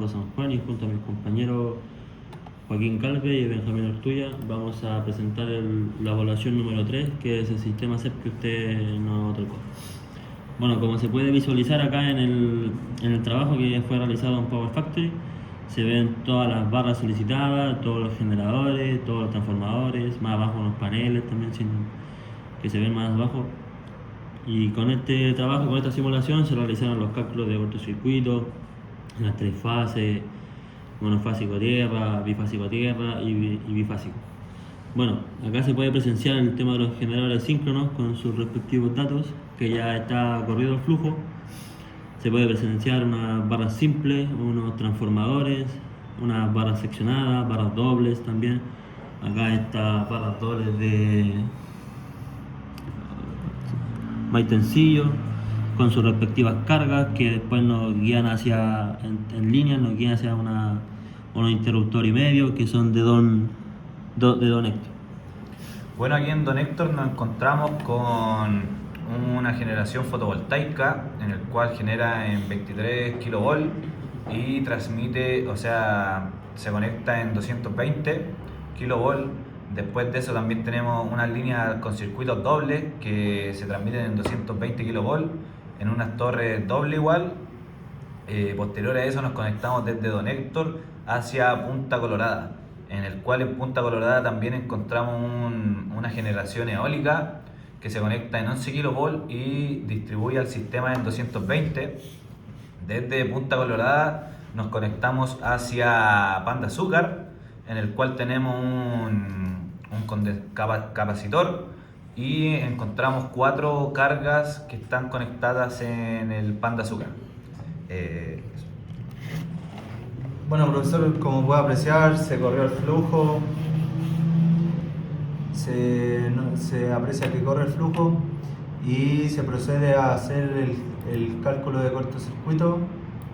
Carlos San Juan y junto a mis compañeros Joaquín Calve y Benjamín Ortuya vamos a presentar la evaluación número 3, que es el sistema CEP que usted nos tocó. Bueno, como se puede visualizar acá en el trabajo que fue realizado en Power Factory, se ven todas las barras solicitadas, todos los generadores, todos los transformadores, más abajo unos paneles también que se ven más abajo. Y con este trabajo, con esta simulación, se realizaron los cálculos de cortocircuito, las tres fases, monofásico a tierra, bifásico a tierra y bifásico. Bueno, acá se puede presenciar el tema de los generadores síncronos con sus respectivos datos, que ya está corrido el flujo. Se puede presenciar unas barras simples, unos transformadores, unas barras seccionadas, barras dobles también. Acá estas barras dobles de maitencillo, con sus respectivas cargas que después nos guían hacia, en línea, nos guían hacia unos interruptores y medio que son de Don Héctor. Bueno, aquí en Don Héctor nos encontramos con una generación fotovoltaica en el cual genera en 23 kV y transmite, o sea, se conecta en 220 kV. Después de eso también tenemos unas líneas con circuitos dobles que se transmiten en 220 kV en unas torres doble igual. Posterior a eso nos conectamos desde Don Héctor hacia Punta Colorada, en el cual en Punta Colorada también encontramos una generación eólica que se conecta en 11 kV y distribuye al sistema en 220. Desde Punta Colorada nos conectamos hacia Pan de Azúcar, en el cual tenemos un capacitor y encontramos 4 cargas que están conectadas en el Pan de Azúcar. Bueno, profesor, como puede apreciar, se corrió el flujo, se aprecia que corre el flujo y se procede a hacer el cálculo de cortocircuito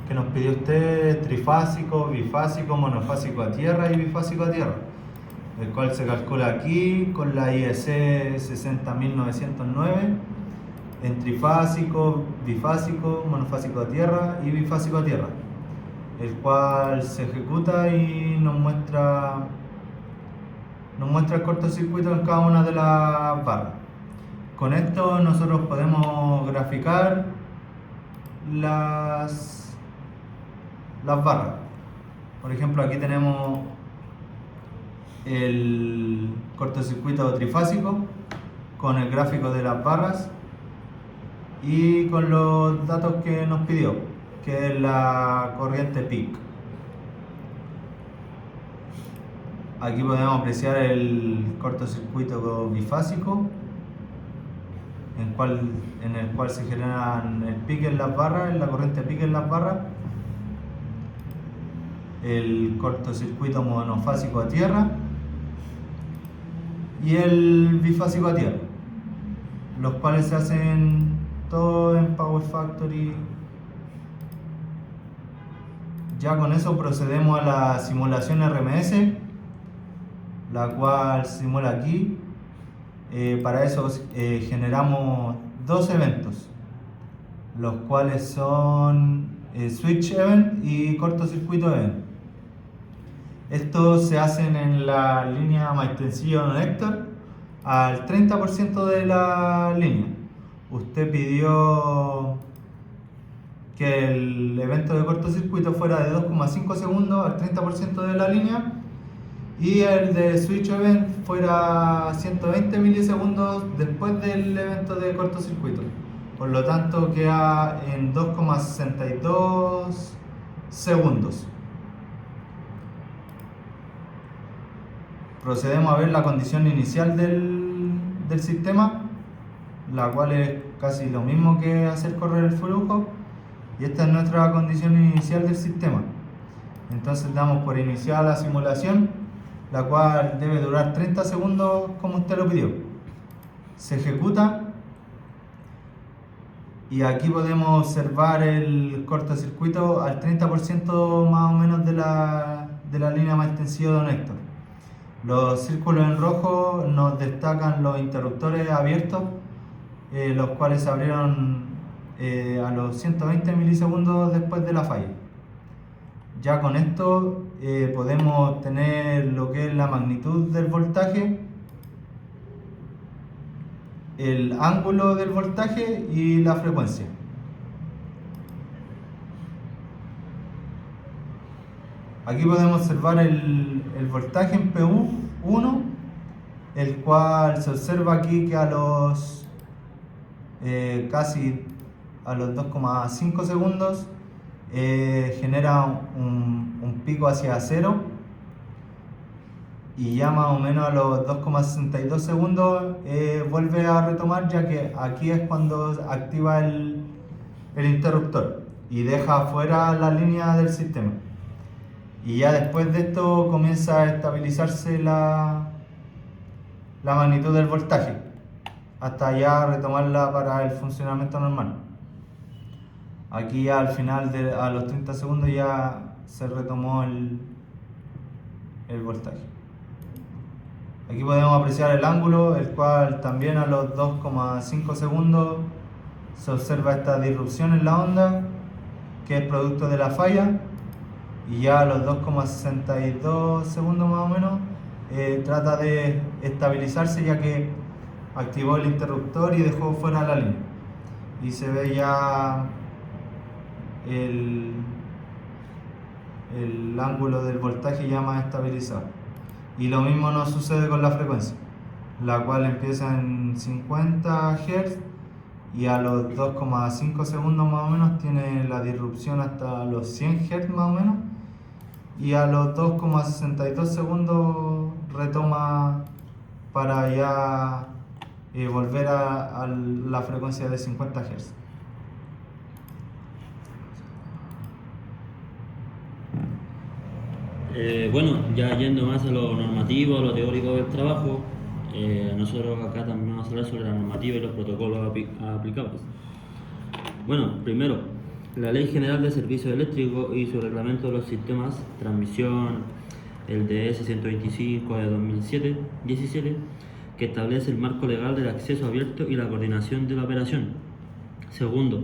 que nos pidió usted: trifásico, bifásico, monofásico a tierra y bifásico a tierra, el cual se calcula aquí con la IEC 60909 en trifásico, bifásico, monofásico a tierra y bifásico a tierra, el cual se ejecuta y nos muestra el cortocircuito en cada una de las barras. Con esto nosotros podemos graficar las barras. Por ejemplo, aquí tenemos el cortocircuito trifásico con el gráfico de las barras y con los datos que nos pidió, que es la corriente peak. Aquí podemos apreciar el cortocircuito bifásico, en el cual se generan el pique en las barras, la corriente pique en las barras. El cortocircuito monofásico a tierra y el bifásico a tierra, los cuales se hacen todo en Power Factory. Ya con eso procedemos a la simulación RMS, la cual simula aquí. Para eso generamos 2 eventos, los cuales son switch event y cortocircuito event. Estos se hacen en la línea Maitencillo Don Héctor al 30% de la línea. Usted pidió que el evento de cortocircuito fuera de 2,5 segundos al 30% de la línea y el de switch event fuera 120 milisegundos después del evento de cortocircuito. Por lo tanto queda en 2,62 segundos. Procedemos a ver la condición inicial del sistema, la cual es casi lo mismo que hacer correr el flujo, y esta es nuestra condición inicial del sistema. Entonces damos por iniciar la simulación, la cual debe durar 30 segundos como usted lo pidió. Se ejecuta y aquí podemos observar el cortocircuito al 30% más o menos de la línea Maitencillo Don Héctor. Los círculos en rojo nos destacan los interruptores abiertos, los cuales se abrieron a los 120 milisegundos después de la falla. Ya con esto podemos tener lo que es la magnitud del voltaje, el ángulo del voltaje y la frecuencia. Aquí podemos observar el voltaje en P1, el cual se observa aquí que a los casi a los 2,5 segundos genera un pico hacia cero, y ya más o menos a los 2,62 segundos vuelve a retomar, ya que aquí es cuando activa el interruptor y deja fuera la línea del sistema. Y ya después de esto comienza a estabilizarse la magnitud del voltaje hasta ya retomarla para el funcionamiento normal. Aquí ya al final, a los 30 segundos, ya se retomó el voltaje. Aquí podemos apreciar el ángulo, el cual también a los 2,5 segundos se observa esta disrupción en la onda, que es producto de la falla, y ya a los 2,62 segundos más o menos trata de estabilizarse, ya que activó el interruptor y dejó fuera la línea, y se ve ya el ángulo del voltaje ya más estabilizado. Y lo mismo nos sucede con la frecuencia, la cual empieza en 50 Hz y a los 2,5 segundos más o menos tiene la disrupción hasta los 100 Hz más o menos, y a los 2,62 segundos retoma para ya volver a la frecuencia de 50 Hz. Bueno, ya yendo más a lo normativo, a lo teórico del trabajo, nosotros acá también vamos a hablar sobre la normativa y los protocolos aplicables. Bueno, primero, la Ley General de Servicios Eléctricos y su reglamento de los sistemas, transmisión, el DS 125 de 2017, que establece el marco legal del acceso abierto y la coordinación de la operación. Segundo,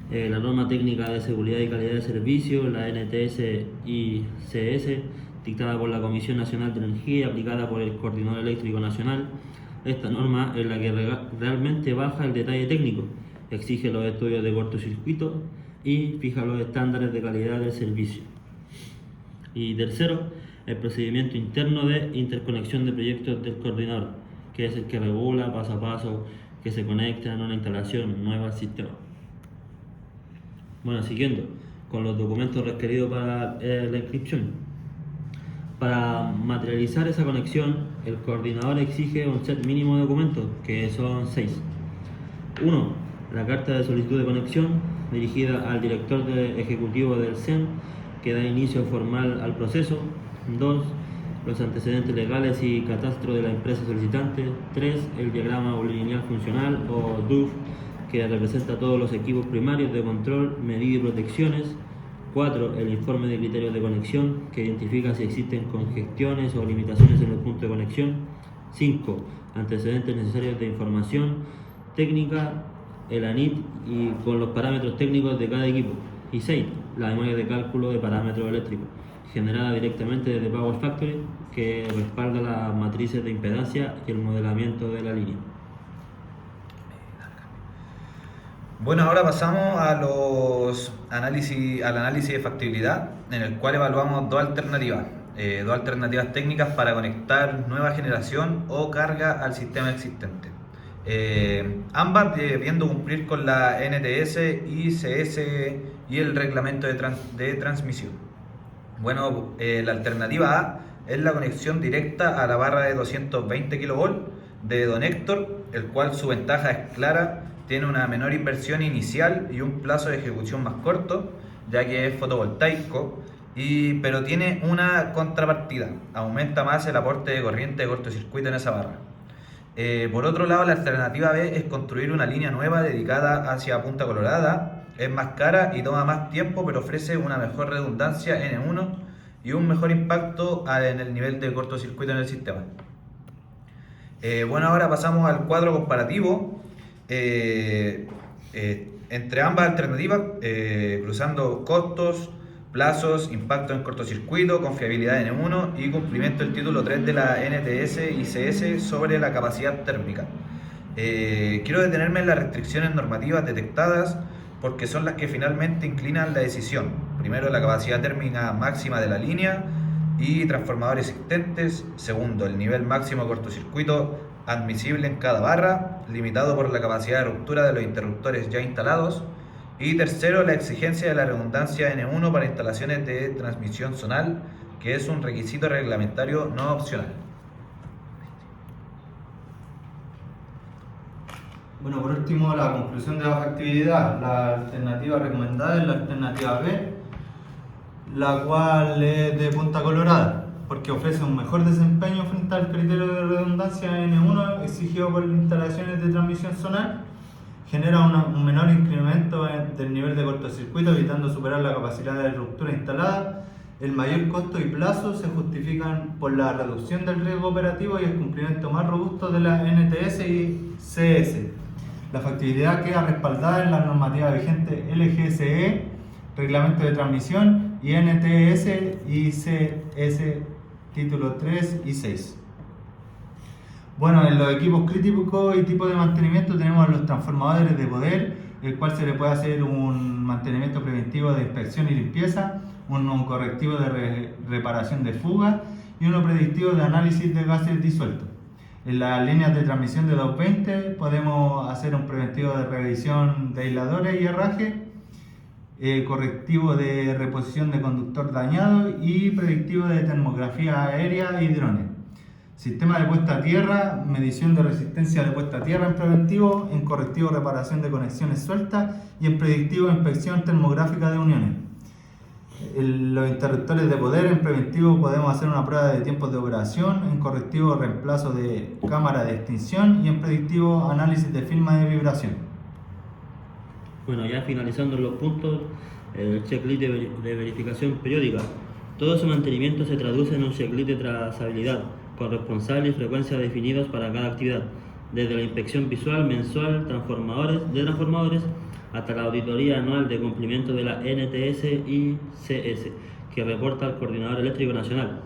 la norma técnica de seguridad y calidad de servicio, la NTS-ICS, dictada por la Comisión Nacional de Energía y aplicada por el Coordinador Eléctrico Nacional. Esta norma es la que realmente baja el detalle técnico, exige los estudios de cortocircuito y fija los estándares de calidad del servicio. Y tercero, el procedimiento interno de interconexión de proyectos del coordinador, que es el que regula paso a paso que se conectan a una instalación nueva al sistema. Bueno, siguiendo con los documentos requeridos para la inscripción. Para materializar esa conexión, el coordinador exige un set mínimo de documentos, que son 6. 1. La carta de solicitud de conexión, dirigida al director ejecutivo del CEN, que da inicio formal al proceso. 2. Los antecedentes legales y catastro de la empresa solicitante. 3. El diagrama lineal funcional o DUF, que representa todos los equipos primarios de control, medida y protecciones. 4. El informe de criterios de conexión, que identifica si existen congestiones o limitaciones en el punto de conexión. 5. Antecedentes necesarios de información técnica, el ANIT y con los parámetros técnicos de cada equipo. Y 6. La memoria de cálculo de parámetros eléctricos, generada directamente desde Power Factory, que respalda las matrices de impedancia y el modelamiento de la línea. Bueno, ahora pasamos al análisis de factibilidad, en el cual evaluamos dos alternativas técnicas para conectar nueva generación o carga al sistema existente. Ambas debiendo cumplir con la NTS, ICS y el reglamento de transmisión. Bueno, la alternativa A es la conexión directa a la barra de 220 kV de Don Héctor, el cual su ventaja es clara. Tiene una menor inversión inicial y un plazo de ejecución más corto, ya que es fotovoltaico, pero tiene una contrapartida: aumenta más el aporte de corriente de cortocircuito en esa barra. Por otro lado, la alternativa B es construir una línea nueva dedicada hacia Punta Colorada. Es más cara y toma más tiempo, pero ofrece una mejor redundancia N1 y un mejor impacto en el nivel de cortocircuito en el sistema. Bueno, ahora pasamos al cuadro comparativo. Entre ambas alternativas, cruzando costos, plazos, impacto en cortocircuito, confiabilidad N1 y cumplimiento del título 3 de la NTS y CS sobre la capacidad térmica. Quiero detenerme en las restricciones normativas detectadas porque son las que finalmente inclinan la decisión. Primero, la capacidad térmica máxima de la línea y transformadores existentes. Segundo, el nivel máximo de cortocircuito admisible en cada barra, limitado por la capacidad de ruptura de los interruptores ya instalados. Y tercero, la exigencia de la redundancia N1 para instalaciones de transmisión zonal, que es un requisito reglamentario no opcional. Bueno, por último, la conclusión de la factibilidad. La alternativa recomendada es la alternativa B, la cual es de Punta Colorada, porque ofrece un mejor desempeño frente al criterio de redundancia N1 exigido por instalaciones de transmisión zonal. Genera un menor incremento del nivel de cortocircuito, evitando superar la capacidad de ruptura instalada. El mayor costo y plazo se justifican por la reducción del riesgo operativo y el cumplimiento más robusto de la NTS y CS. La factibilidad queda respaldada en la normativa vigente LGSE, Reglamento de Transmisión, y NTS y CS título 3 y 6. Bueno, en los equipos críticos y tipos de mantenimiento tenemos los transformadores de poder, el cual se le puede hacer un mantenimiento preventivo de inspección y limpieza, uno correctivo de reparación de fuga y uno predictivo de análisis de gases disueltos. En las líneas de transmisión de 220 podemos hacer un preventivo de revisión de aisladores y herraje, correctivo de reposición de conductor dañado y predictivo de termografía aérea y drones. Sistema de puesta a tierra, medición de resistencia de puesta a tierra en preventivo, en correctivo reparación de conexiones sueltas y en predictivo inspección termográfica de uniones. Los interruptores de poder en preventivo podemos hacer una prueba de tiempos de operación, en correctivo reemplazo de cámara de extinción y en predictivo análisis de firma de vibración. Bueno, ya finalizando los puntos, el checklist de verificación periódica. Todo ese mantenimiento se traduce en un checklist de trazabilidad, con responsables y frecuencias definidos para cada actividad, desde la inspección visual mensual de transformadores hasta la auditoría anual de cumplimiento de la NTS y CS, que reporta al Coordinador Eléctrico Nacional.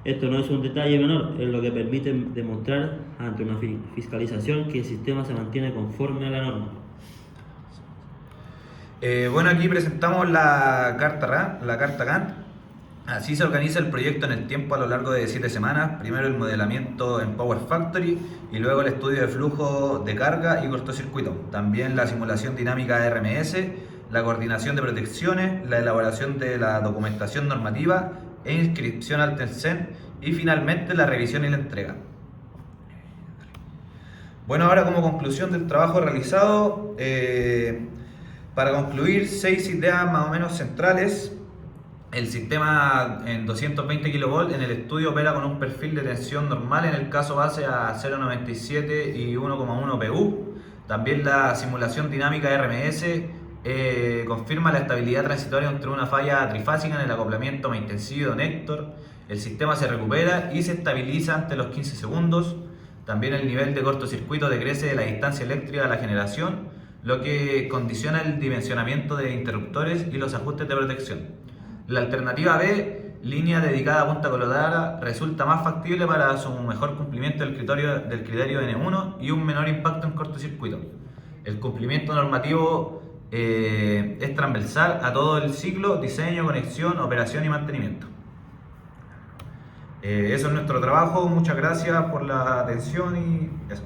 Esto no es un detalle menor, es lo que permite demostrar ante una fiscalización que el sistema se mantiene conforme a la norma. Bueno, aquí presentamos la carta Gantt. Así se organiza el proyecto en el tiempo a lo largo de 7 semanas. Primero el modelamiento en Power Factory y luego el estudio de flujo de carga y cortocircuito. También la simulación dinámica de RMS, la coordinación de protecciones, la elaboración de la documentación normativa e inscripción al TENCEN y finalmente la revisión y la entrega. Bueno, ahora como conclusión del trabajo realizado, para concluir 6 ideas más o menos centrales. El sistema en 220 kV en el estudio opera con un perfil de tensión normal en el caso base a 0,97 y 1,1 pu. También la simulación dinámica RMS confirma la estabilidad transitoria entre una falla trifásica en el acoplamiento main-tensivo de Néctor. El sistema se recupera y se estabiliza ante los 15 segundos. También el nivel de cortocircuito decrece de la distancia eléctrica de la generación, lo que condiciona el dimensionamiento de interruptores y los ajustes de protección. La alternativa B, línea dedicada a Punta Colorada, resulta más factible para su mejor cumplimiento del criterio N1 y un menor impacto en cortocircuito. El cumplimiento normativo es transversal a todo el ciclo: diseño, conexión, operación y mantenimiento. Eso es nuestro trabajo. Muchas gracias por la atención y eso.